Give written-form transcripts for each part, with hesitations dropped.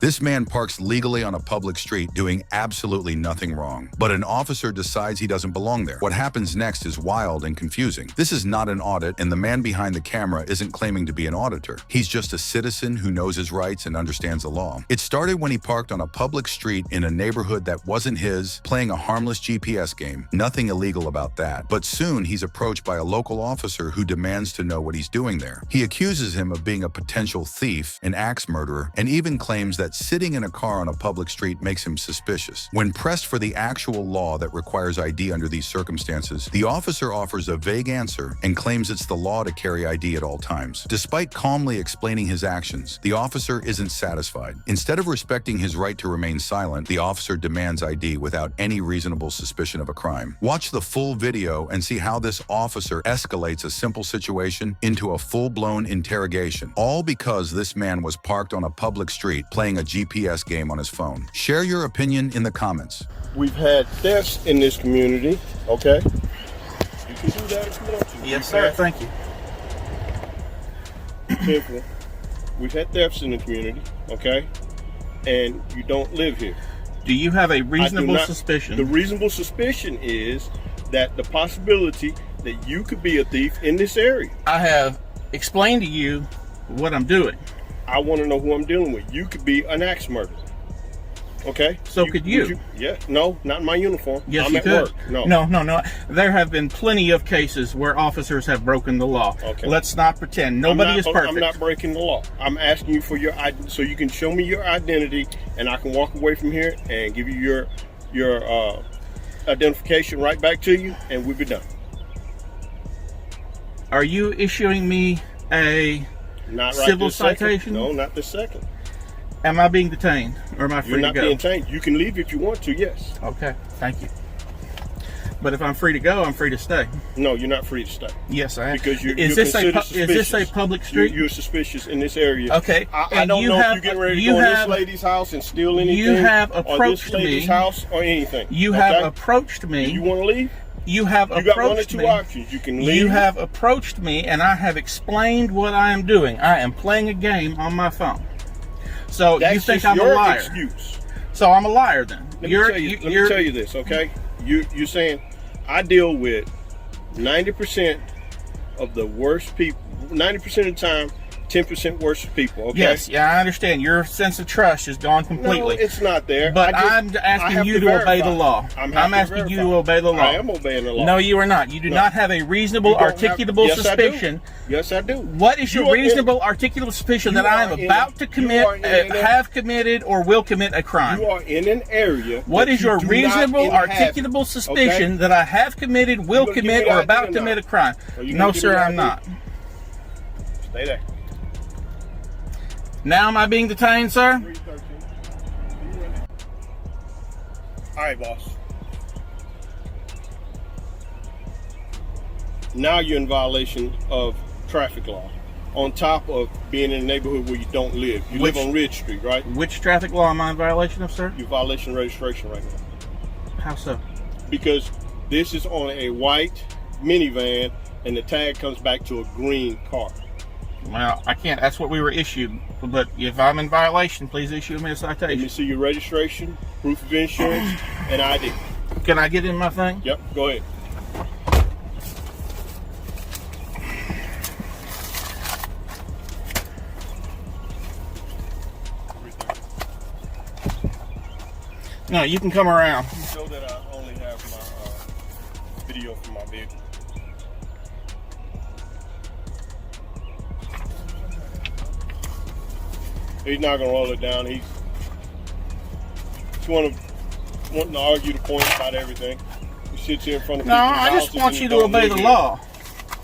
This man parks legally on a public street doing absolutely nothing wrong, but an officer decides he doesn't belong there. What happens next is wild and confusing. This is not an audit, and the man behind the camera isn't claiming to be an auditor. He's just a citizen who knows his rights and understands the law. It started when he parked on a public street in a neighborhood that wasn't his, playing a harmless GPS game. Nothing illegal about that. But soon he's approached by a local officer who demands to know what he's doing there. He accuses him of being a potential thief, an axe murderer, and even claims that sitting in a car on a public street makes him suspicious. When pressed for the actual law that requires ID under these circumstances, the officer offers a vague answer and claims it's the law to carry ID at all times. Despite calmly explaining his actions, the officer isn't satisfied. Instead of respecting his right to remain silent, the officer demands ID without any reasonable suspicion of a crime. Watch the full video and see how this officer escalates a simple situation into a full-blown interrogation, all because this man was parked on a public street playing a GPS game on his phone. Share your opinion in the comments. We've had thefts in this community, okay? You can do that if you want to. Yes, sir. Thank you. Simple. We've had thefts in the community, okay? And you don't live here. Do you have a reasonable suspicion? The reasonable suspicion is that the possibility that you could be a thief in this area. I have explained to you what I'm doing. I want to know who I'm dealing with. You could be an axe murderer. Okay? So could you? Yeah. No, not in my uniform. Yes, I'm you at could. work. No. No. There have been plenty of cases where officers have broken the law. Okay. Let's not pretend. Nobody is perfect. I'm not breaking the law. I'm asking you for your so you can show me your identity, and I can walk away from here and give you your identification right back to you, and we'll be done. Are you issuing me a civil citation? No, not this second. Am I being detained, or am I free to go? You're not being detained. You can leave if you want to, yes. Okay, thank you. But if I'm free to go, I'm free to stay. No, you're not free to stay. Yes, I am. Because is this a public street? You're suspicious in this area. Okay. I don't know if you're getting ready to go in this lady's house and steal anything. You have approached or this lady's house or anything. You have approached me. Do you want to leave? You have approached me. You got one or two options. You can leave. You have approached me, and I have explained what I am doing. I am playing a game on my phone. So that's you think just I'm a your liar? Excuse. So I'm a liar then. Let me tell you this, okay? You're saying I deal with 90% of the worst people. 90% of the time, 10% worse people. Okay. Yes, yeah, I understand. Your sense of trust is gone completely. No, it's not there. But I'm asking you to obey the law. I'm asking you to obey the law. I am obeying the law. No, you are not. You do not have a reasonable, articulable suspicion. Yes, I do. What is your reasonable, articulable suspicion that I am about to commit, have committed, or will commit a crime? You are in an area. What is your reasonable, articulable suspicion that I have committed, will commit, or about to commit a crime? No, sir, I'm not. Stay there. Now am I being detained, sir? 313. All right, boss. Now you're in violation of traffic law. On top of being in a neighborhood where you don't live. You live on Ridge Street, right? Which traffic law am I in violation of, sir? You're violation of registration right now. How so? Because this is on a white minivan and the tag comes back to a green car. Well, I can't. That's what we were issued. But if I'm in violation, please issue me a citation. Let me see your registration, proof of insurance, and ID. Can I get in my thing? Yep, go ahead. No, you can come around. Show that I only have my video from my vehicle. He's not gonna roll it down. He's wanting to argue the point about everything. He sits here in front of No, people's I just houses want you to obey the law.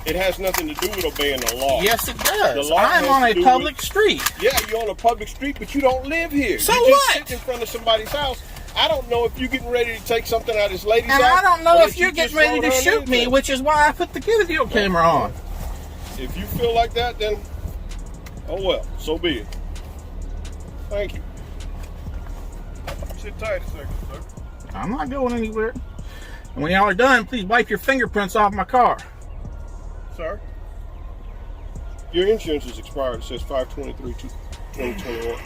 It has nothing to do with obeying the law. Yes, it does. The law I'm has on to a do public with- street. Yeah, you're on a public street, but you don't live here. So you what? just sit in front of somebody's house. I don't know if you're getting ready to take something out of this lady's And house. I don't know or if you're just getting ready to run shoot me, anything. which is why I put the video camera on. If you feel like that, then oh well, so be it. Thank you. Sit tight a second, sir. I'm not going anywhere. And when y'all are done, please wipe your fingerprints off my car. Sir, your insurance is expired. It says 5/23/2021.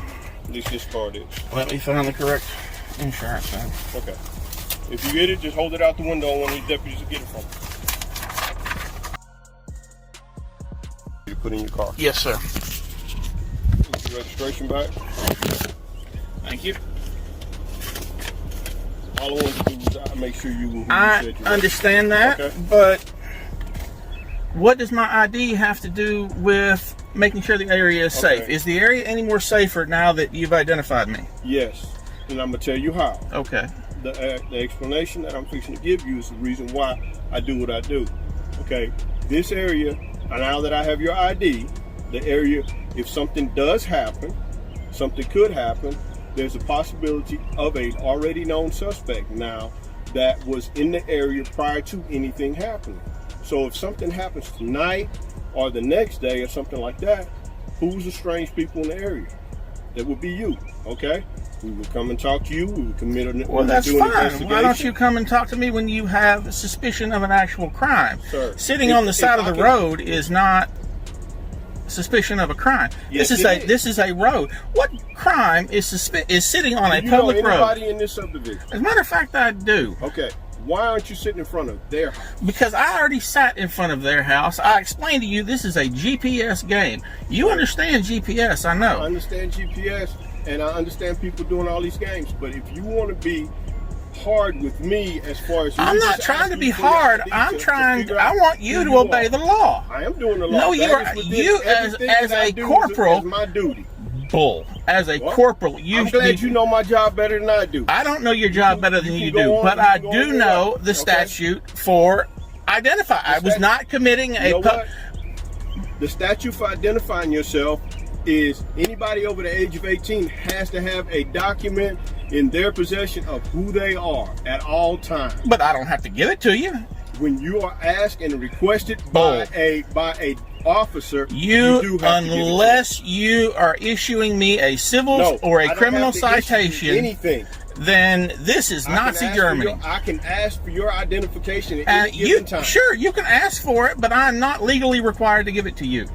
At least this card is. Let me find the correct insurance then. Okay. If you get it, just hold it out the window and one of these deputies will get it from you. You put in your car. Yes, sir. Your registration back. Thank you. All I want to do is make sure you. I understand that, okay. But what does my ID have to do with making sure the area is safe? Is the area any more safer now that you've identified me? Yes, and I'm gonna tell you how. Okay. The explanation that I'm fixing to give you is the reason why I do what I do. Okay, this area, now that I have your ID, the area, if something does happen, something could happen, there's a possibility of a already known suspect now that was in the area prior to anything happening. So if something happens tonight or the next day or something like that, who's the strange people in the area? That would be you, okay? We would come and talk to you. We would commit an Well, that's fine. Why don't you come and talk to me when you have suspicion of an actual crime? Sir, Sitting on the side of the road is not suspicion of a crime. Yes, this is a road. What crime is sitting on a public road? Do you know anybody in this subdivision? As a matter of fact, I do. Okay. Why aren't you sitting in front of their house? Because I already sat in front of their house. I explained to you this is a GPS game. You understand GPS, I know. I understand GPS, and I understand people doing all these games. But if you want to be hard with me as far as... I'm not trying to be hard. I want you to obey the law. I am doing the law. No, you as a corporal... Is my duty. Bull. As a corporal, I'm glad you know my job better than I do. I don't know your job better than you do, but I do know the statute for identify. I was not committing a... The statute for identifying yourself is anybody over the age of 18 has to have a document in their possession of who they are at all times. But I don't have to give it to you. When you are asked and requested by a officer, unless you are issuing me a civil or a criminal citation, anything, then this is Nazi Germany. I can ask for your identification at any given time. Sure, you can ask for it, but I'm not legally required to give it to you.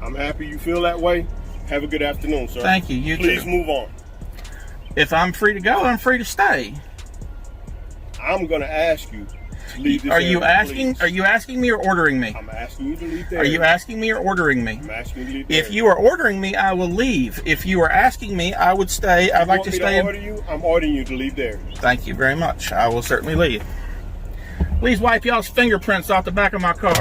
I'm happy you feel that way. Have a good afternoon, sir. Thank you. You Please too. move on. If I'm free to go, I'm free to stay. I'm going to ask you to leave this Are you please. asking me or ordering me? I'm asking you to leave there. Are you asking me or ordering me? I'm asking you to leave there. If you are ordering me, I will leave. If you are asking me, I would stay. I'd like to stay. I'm ordering you to leave there. Thank you very much. I will certainly leave. Please wipe y'all's fingerprints off the back of my car.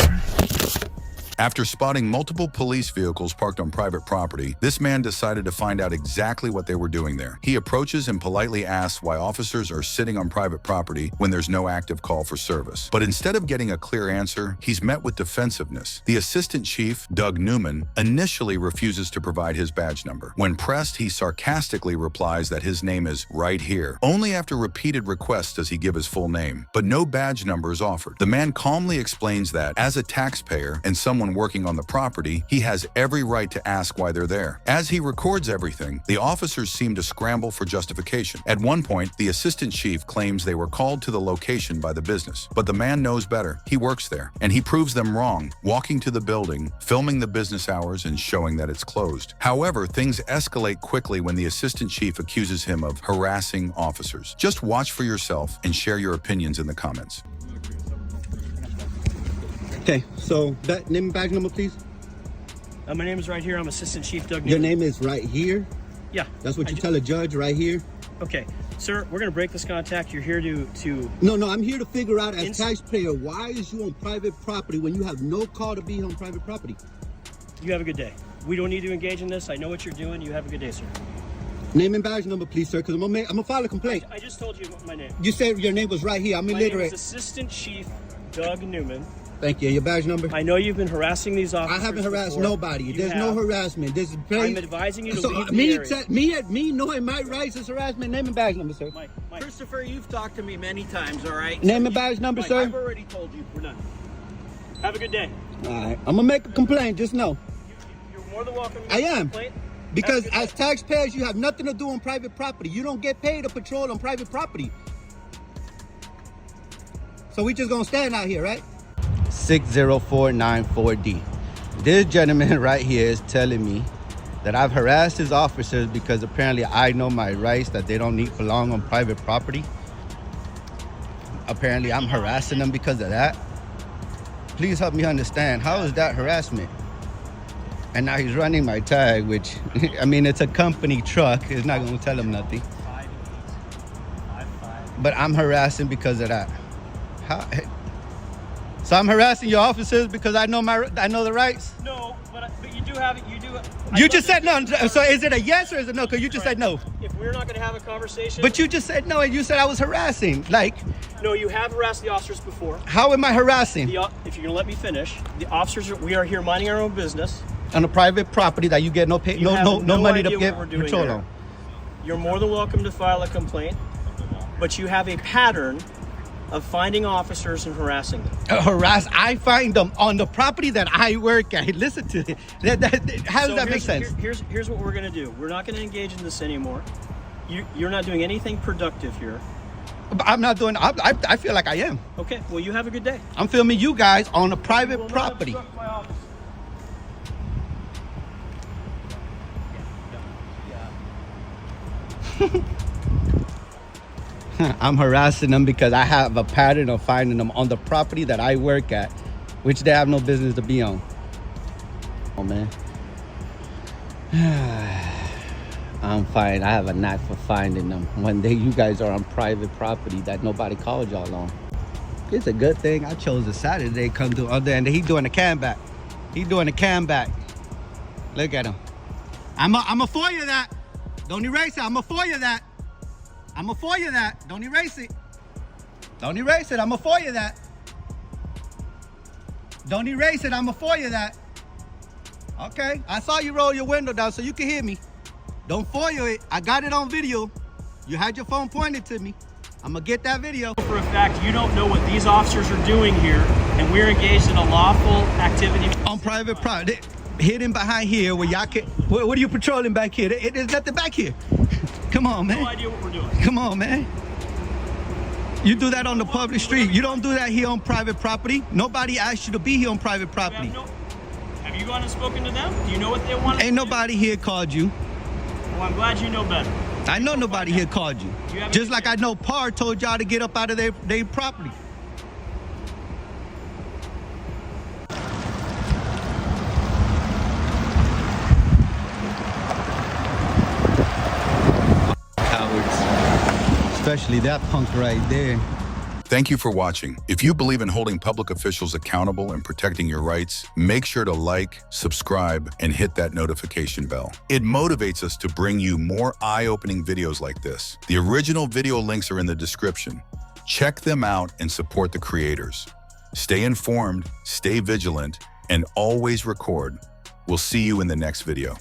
After spotting multiple police vehicles parked on private property, this man decided to find out exactly what they were doing there. He approaches and politely asks why officers are sitting on private property when there's no active call for service. But instead of getting a clear answer, he's met with defensiveness. The assistant chief, Doug Newman, initially refuses to provide his badge number. When pressed, he sarcastically replies that his name is right here. Only after repeated requests does he give his full name, but no badge number is offered. The man calmly explains that, as a taxpayer and someone working on the property, he has every right to ask why they're there. As he records everything, the officers seem to scramble for justification. At one point, the assistant chief claims they were called to the location by the business, but the man knows better. He works there, and he proves them wrong, walking to the building, filming the business hours, and showing that it's closed. However, things escalate quickly when the assistant chief accuses him of harassing officers. Just watch for yourself and share your opinions in the comments. Okay, so that name and badge number, please. My name is right here. I'm Assistant Chief Doug Newman. Your name is right here? Yeah. That's what you tell a judge, right here? Okay. Sir, we're going to break this contact. You're here to... No, I'm here to figure out as taxpayer, why is you on private property when you have no call to be on private property? You have a good day. We don't need to engage in this. I know what you're doing. You have a good day, sir. Name and badge number, please, sir, because I'm going to file a complaint. I just told you my name. You said your name was right here. I'm illiterate. My name is Assistant Chief Doug Newman. Thank you. Your badge number? I know you've been harassing these officers. I haven't harassed nobody. There's no harassment. This is I'm advising you to leave the area. Me knowing my rights is harassment. Name and badge number, sir. Mike. Christopher, you've talked to me many times, all right? Name and badge number, sir. I've already told you. We're done. Have a good day. All right. I'm going to make a complaint. Just know. You're more than welcome to I make a am. complaint. Because as taxpayers, you have nothing to do on private property. You don't get paid to patrol on private property. So we just going to stand out here, right? 60494D. This gentleman right here is telling me that I've harassed his officers because apparently I know my rights, that they don't belong on private property. Apparently I'm harassing them because of that. Please help me understand, how is that harassment? And now he's running my tag, which, I mean, it's a company truck. It's not gonna tell him nothing. But I'm harassing because of that. How? So I'm harassing your officers because I know the rights? No, but you do have it. You just said no. So is it a yes or is it no? Because you just said no. If we're not going to have a conversation. But you just said no, and you said I was harassing. Like. No, you have harassed the officers before. How am I harassing? If you're going to let me finish, the officers, we are here minding our own business. On a private property that you get no money to get control on. You're more than welcome to file a complaint, but you have a pattern of finding officers and harassing them. I find them on the property that I work at. Listen to it. How does that make sense? Here's what we're going to do. We're not going to engage in this anymore. You're not doing anything productive here. I'm not doing. I feel like I am. Okay. Well, you have a good day. I'm filming you guys on a private property. I'm harassing them because I have a pattern of finding them on the property that I work at, which they have no business to be on. Oh man. I'm fine. I have a knack for finding them when you guys are on private property that nobody called y'all on. It's a good thing I chose a Saturday to come to other, and he's doing a cam back. He's doing a cam back. Look at him. I'm a for you that. Don't erase it. I'm a for you that. I'm a for you that. Don't erase it. Don't erase it. I'm a for you that. Don't erase it. I'm a for you that. Okay. I saw you roll your window down so you can hear me. Don't foil it. I got it on video. You had your phone pointed to me. I'm gonna get that video. For a fact, you don't know what these officers are doing here, and we're engaged in a lawful activity. On private property. Hidden behind here where y'all can. What are you patrolling back here? There's nothing back here. Come on, man. No idea what we're doing. Come on, man. You do that on the public street. You don't do that here on private property. Nobody asked you to be here on private property. Have you gone and spoken to them? Do you know what they want? Ain't nobody here called you. Well, I'm glad you know better. I know nobody here called you. Just like I know Parr told y'all to get up out of their property. Cowards. Especially that punk right there. Thank you for watching. If you believe in holding public officials accountable and protecting your rights, make sure to like, subscribe, and hit that notification bell. It motivates us to bring you more eye-opening videos like this. The original video links are in the description. Check them out and support the creators. Stay informed, stay vigilant, and always record. We'll see you in the next video.